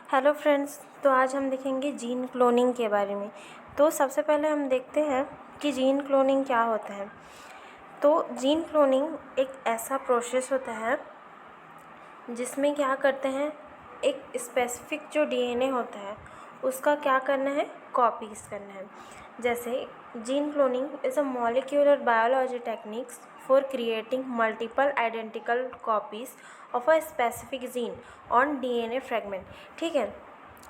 Hello friends, तो आज हम देखेंगे जीन क्लोनिंग के बारे में। तो सबसे पहले हम देखते हैं कि जीन क्लोनिंग क्या होता है। तो जीन क्लोनिंग एक ऐसा प्रोसेस होता है जिसमें क्या करते हैं, एक स्पेसिफिक जो डीएनए होता है उसका क्या करना है, कॉपीज़ करना है। जैसे gene cloning is a molecular biology techniques for creating multiple identical copies of a specific gene on DNA fragment. ठीक है,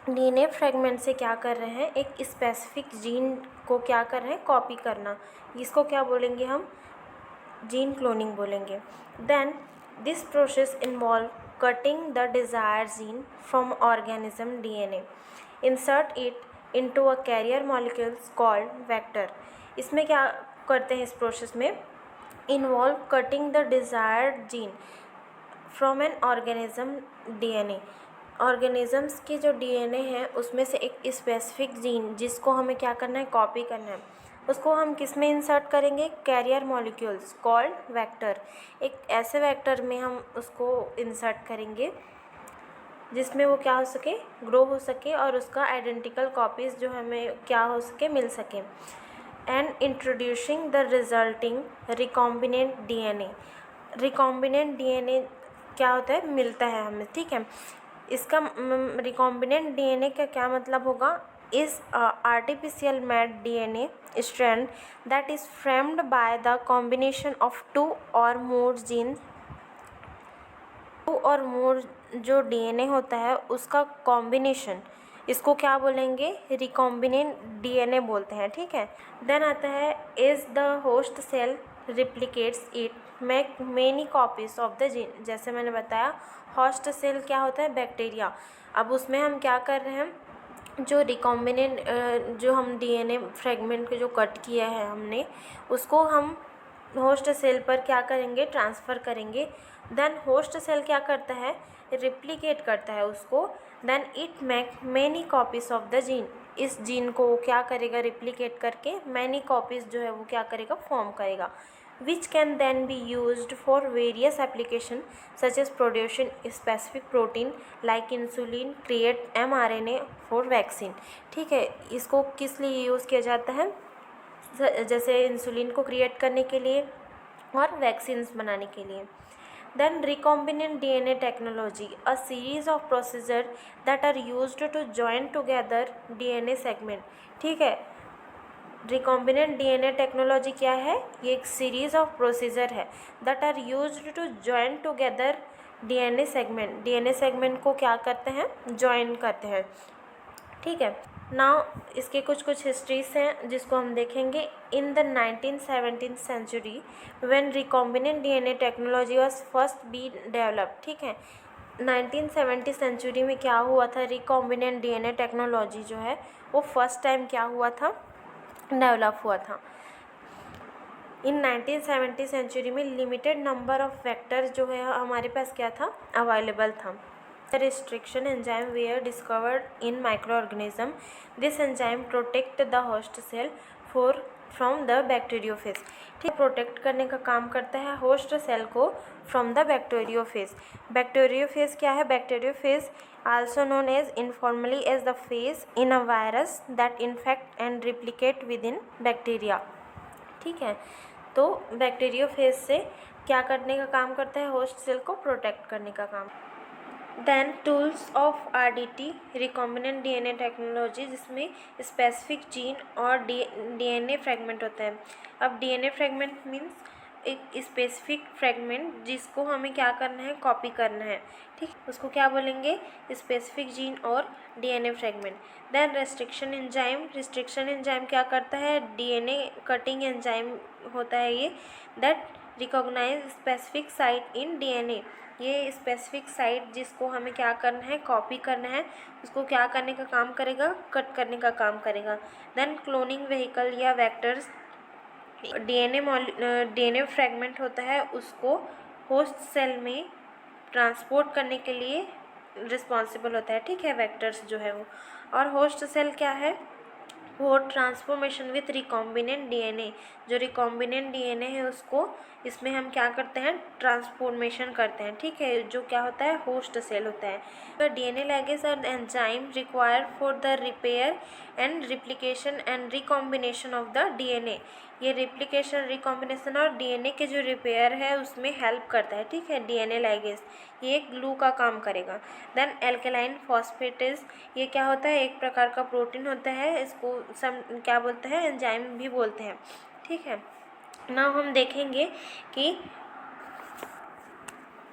डीएनए फ्रेगमेंट से क्या कर रहे हैं, एक स्पेसिफिक जीन को क्या कर रहे हैं, कॉपी करना। इसको क्या बोलेंगे हम, जीन क्लोनिंग बोलेंगे। Then this process involve cutting the desired gene from organism DNA, insert it into a carrier molecules called vector। इसमें क्या करते हैं, इस प्रोसेस में involve cutting the desired gene from an organism DNA. Organisms की जो DNA है उसमें से एक स्पेसिफिक जीन जिसको हमें क्या करना है, कॉपी करना है, उसको हम किस में इंसर्ट करेंगे, कैरियर मॉलिक्यूल्स कॉल्ड वेक्टर। एक ऐसे वेक्टर में हम उसको इंसर्ट करेंगे जिसमें वो क्या हो सके, ग्रो हो सके और उसका आइडेंटिकल कॉपीज़ जो हमें क्या हो सके, मिल सके। And introducing the resulting recombinant DNA. Recombinant DNA क्या होता है, मिलता है हमें। ठीक है, इसका रिकॉम्बिनेंट डीएनए का क्या मतलब होगा, is artificial made DNA strand that is framed by the combination of two or more jeans. To or मोर जो डीएनए होता है उसका कॉम्बिनेशन, इसको क्या बोलेंगे, रिकॉम्बिनेंट डीएनए बोलते हैं। ठीक है, देन आता है is the host cell replicates it make many copies of the gene. जैसे मैंने बताया, होस्ट सेल क्या होता है, बैक्टीरिया। अब उसमें हम क्या कर रहे हैं, जो रिकॉम्बिनेंट जो हम डीएनए फ्रेगमेंट के जो कट किया है हमने, उसको हम होस्ट सेल पर क्या करेंगे, ट्रांसफ़र करेंगे। देन होस्ट सेल क्या करता है, रिप्लिकेट करता है उसको। Then it make many copies of the gene. इस जीन को क्या करेगा, रिप्लिकेट करके मैनी कॉपीज़ जो है वो क्या करेगा, फॉर्म करेगा, which can then be used for various application such as producing specific protein like insulin, create mRNA for vaccine। ठीक है, इसको किस लिए यूज़ किया जाता है, जैसे इंसुलिन को क्रिएट करने के लिए और वैक्सीन्स बनाने के लिए। Then recombinant DNA technology, a series of procedure that are used to join together DNA segment. ठीक है, रिकॉम्बिनेंट डीएनए टेक्नोलॉजी क्या है, ये एक सीरीज ऑफ प्रोसीजर है that are used to join together DNA segment. DNA segment को क्या करते हैं, जॉइन करते हैं। ठीक है, नाउ इसके कुछ हिस्ट्रीज हैं जिसको हम देखेंगे। In the 1917 century when recombinant DNA technology was first be developed. ठीक है, 1970 सेंचुरी में क्या हुआ था, रिकॉम्बिनेंट डीएनए टेक्नोलॉजी जो है वो फर्स्ट टाइम क्या हुआ था, डेवलप हुआ था। इन 1970 सेंचुरी में लिमिटेड नंबर ऑफ वेक्टर्स जो है हमारे पास क्या था, अवेलेबल था। The restriction enzyme were discovered in micro organism. This enzyme protect the host cell for from the bacteriophage. ठीक, प्रोटेक्ट करने का काम करता है होस्ट सेल को फ्रॉम द बैक्टीरियोफेज। बैक्टीरियोफेज क्या है, bacteriophage also known as informally as the phase in a virus that infect and replicate within bacteria। ठीक है, तो बैक्टीरियोफेज से क्या करने का काम करता है, होस्ट सेल को प्रोटेक्ट करने का काम। Then tools of RDT, recombinant DNA technology, जिसमें स्पेसिफिक जीन और डीएनए फ्रेगमेंट होता है। अब डीएनए फ्रेगमेंट मीन्स एक स्पेसिफिक फ्रेगमेंट जिसको हमें क्या करना है, कॉपी करना है। ठीक, उसको क्या बोलेंगे, स्पेसिफिक जीन और DNA fragment. Then restriction enzyme, restriction enzyme क्या करता है, डीएनए कटिंग एंजाइम होता है ये, that recognize specific site in DNA. ये स्पेसिफिक साइट जिसको हमें क्या करना है, कॉपी करना है, उसको क्या करने का काम करेगा, कट करने का काम करेगा। देन क्लोनिंग व्हीकल या वेक्टर्स, डीएनए फ्रेगमेंट होता है उसको होस्ट सेल में ट्रांसपोर्ट करने के लिए रिस्पॉन्सिबल होता है। ठीक है, वेक्टर्स जो है वो। और होस्ट सेल क्या है, वो ट्रांसफॉर्मेशन विथ रिकॉम्बिनेंट डीएनए, जो रिकॉम्बिनेंट डीएनए है उसको इसमें हम क्या करते हैं, ट्रांसफॉर्मेशन करते हैं, ठीक है, जो क्या होता है, होस्ट सेल होता है। तो डीएनए लिगेज और enzyme required for the repair and replication and recombination of the DNA. ये रिप्लिकेशन, रिकॉम्बिनेशन और डीएनए के जो रिपेयर है उसमें हेल्प करता है, ठीक है, डीएनए लिगेज ये ग्लू का काम करेगा। देन एल्केलाइन फॉस्फेटेज, ये क्या होता है, एक प्रकार का प्रोटीन होता है, इसको सम क्या बोलते हैं, एंजाइम भी बोलते हैं, ठीक है। नाउ हम देखेंगे कि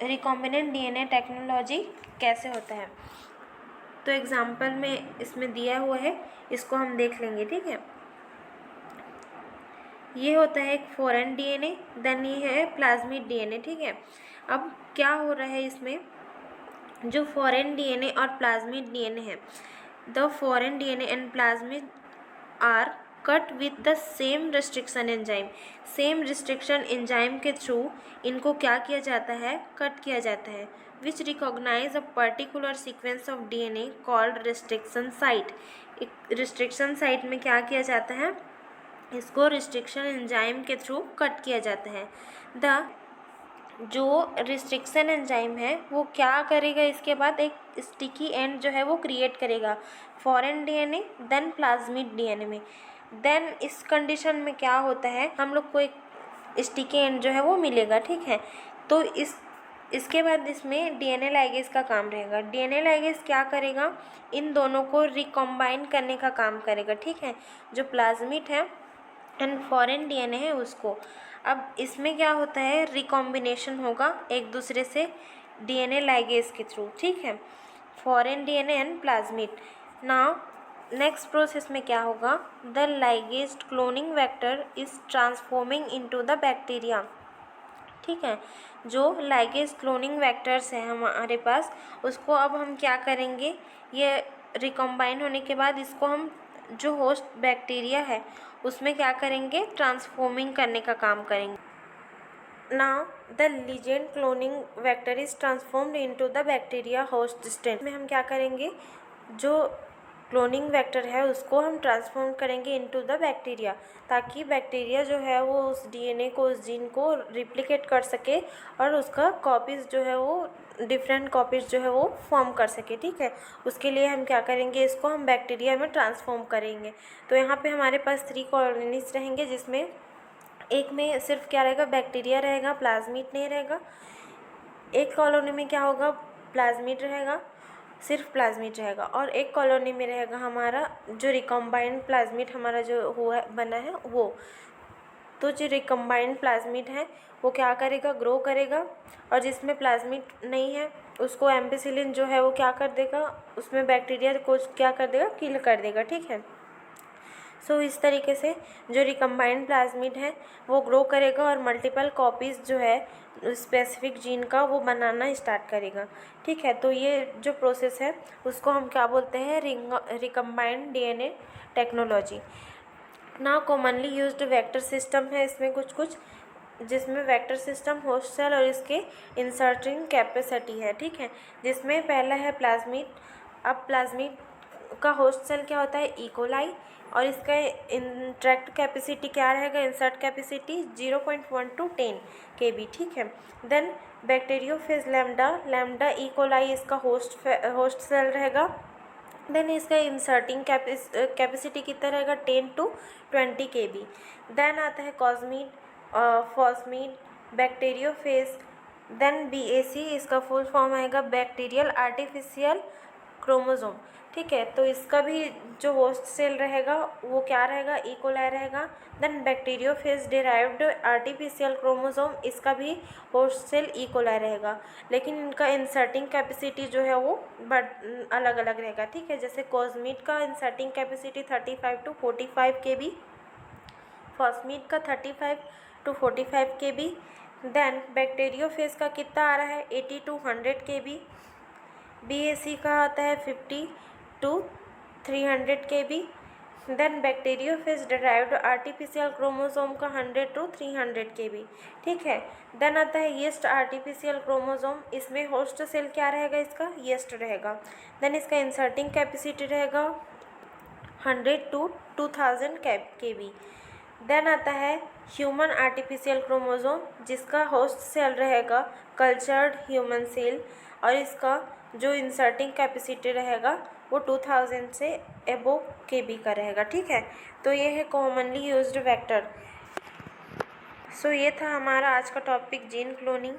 रिकॉम्बिनेंट डीएनए टेक्नोलॉजी कैसे होता है। तो एग्जांपल में इसमें दिया हुआ है, इसको हम देख लेंगे, ठीक है। ये होता है एक फॉरेन डीएनए, देन ये है प्लाज्मिड डीएनए, ठीक है। अब क्या हो रहा है इसमें, जो फॉरेन डीएनए और प्लाज्मिड डीएनए है, the foreign DNA and plasmid are cut with the same restriction enzyme. Same restriction enzyme के थ्रू इनको क्या किया जाता है, कट किया जाता है, which recognize a particular sequence of DNA called restriction site. Restriction site में क्या किया जाता है, इसको रिस्ट्रिक्शन एंजाइम के थ्रू कट किया जाता है। द जो रिस्ट्रिक्शन एंजाइम है वो क्या करेगा, इसके बाद एक स्टिकी एंड जो है वो क्रिएट करेगा foreign DNA then plasmid DNA में। देन इस कंडीशन में क्या होता है, हम लोग को एक स्टिकी एंड जो है वो मिलेगा, ठीक है। तो इसके बाद इसमें डीएनए लिगेज का काम रहेगा। डीएनए लिगेज क्या करेगा, इन दोनों को रिकॉम्बाइन करने का काम करेगा, ठीक है, जो प्लाज्मिड है एंड फॉरेन डीएनए है उसको। अब इसमें क्या होता है, रिकॉम्बिनेशन होगा एक दूसरे से डीएनए लिगेज के थ्रू, ठीक है, foreign DNA and plasmid. Now next process में क्या होगा, the ligase cloning vector is transforming into the bacteria, ठीक है। जो लिगेज क्लोनिंग वेक्टर्स है हमारे पास, उसको अब हम क्या करेंगे, ये रिकॉम्बाइन होने के बाद इसको हम जो होस्ट बैक्टीरिया है उसमें क्या करेंगे, ट्रांसफॉर्मिंग करने का काम करेंगे। Now the legend cloning vector is transformed into the bacteria host strain में हम क्या करेंगे, जो क्लोनिंग वेक्टर है उसको हम ट्रांसफॉर्म करेंगे इनटू द बैक्टीरिया, ताकि बैक्टीरिया जो है वो उस डीएनए को, उस जीन को रिप्लिकेट कर सके और उसका कॉपीज़ जो है वो डिफरेंट कॉपीज़ जो है वो फॉर्म कर सके, ठीक है। उसके लिए हम क्या करेंगे, इसको हम बैक्टीरिया में ट्रांसफॉर्म करेंगे। तो यहाँ पे हमारे पास 3 कॉलोनीज रहेंगे, जिसमें एक में सिर्फ क्या रहेगा, बैक्टीरिया रहेगा, प्लाज्मिड नहीं रहेगा। एक कॉलोनी में क्या होगा, प्लाज्मिड रहेगा, सिर्फ प्लाज्मिड रहेगा, और एक कॉलोनी में रहेगा हमारा जो रिकॉम्बाइंड प्लाज्मिड हमारा जो हुआ बना है वो। तो जो रिकम्बाइंड प्लाज्मिड है वो क्या करेगा, ग्रो करेगा, और जिसमें प्लाज्मिड नहीं है उसको एम्पिसिलिन जो है वो क्या कर देगा, उसमें बैक्टीरिया को क्या कर देगा, किल कर देगा, ठीक है। सो इस तरीके से जो रिकम्बाइंड प्लाज्मिड है वो ग्रो करेगा और मल्टीपल कॉपीज़ जो है स्पेसिफिक जीन का वो बनाना स्टार्ट करेगा, ठीक है। तो ये जो प्रोसेस है उसको हम क्या बोलते हैं, रिकम्बाइंड डीएनए टेक्नोलॉजी। ना कॉमनली यूज्ड वेक्टर सिस्टम है इसमें कुछ जिसमें वेक्टर सिस्टम, होस्ट सेल और इसके इंसर्टिंग कैपेसिटी है, ठीक है। जिसमें पहला है प्लाज्मिड। अब प्लाज्मिड का होस्ट सेल क्या होता है, इकोलाई, और इसका इंट्रैक्ट कैपेसिटी क्या रहेगा, इंसर्ट कैपेसिटी 0.1 to 10 kb, ठीक है। देन बैक्टीरियोफेज लैम्डा इकोलाई इसका होस्ट सेल रहेगा। देन इसका इंसर्टिंग कैपेसिटी कितना रहेगा, 10 to 20 kb। देन आता है कॉस्मिड, फॉस्मिड, बैक्टीरियोफेज, देन BAC, इसका फुल फॉर्म आएगा बैक्टीरियल आर्टिफिशियल क्रोमोसोम, ठीक है। तो इसका भी जो होस्ट सेल रहेगा वो क्या रहेगा, इकोलाई रहेगा। Then bacteriophage derived artificial chromosome, इसका भी होस्ट सेल इकोलाई रहेगा, लेकिन इनका इंसर्टिंग कैपेसिटी जो है वो अलग अलग रहेगा, ठीक है। जैसे कॉस्मिड का इंसर्टिंग कैपेसिटी 35 to 45 kb, फॉस्मिड का 35 to 45 kb। देन बैक्टीरियोफेज का कितना आ रहा है, 80 to 100 kb। BAC का आता है 50 to 300 kb। Then bacteriophage derived artificial chromosome का 100 to 300 kb, ठीक है। देन आता है येस्ट आर्टिफिशियल क्रोमोसोम, इसमें होस्ट सेल क्या रहेगा, इसका येस्ट रहेगा। देन इसका इंसर्टिंग कैपेसिटी रहेगा 100 to 2000 kb। देन आता है ह्यूमन आर्टिफिशियल क्रोमोसोम जिसका होस्ट सेल रहेगा कल्चर्ड ह्यूमन सेल, और इसका जो इंसर्टिंग कैपेसिटी रहेगा वो 2000 से एबो KB का रहेगा। ठीक है, तो ये है कॉमनली यूज्ड वेक्टर। सो ये था हमारा आज का topic gene cloning.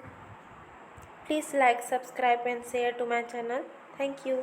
Please like, subscribe and share to my channel. Thank you.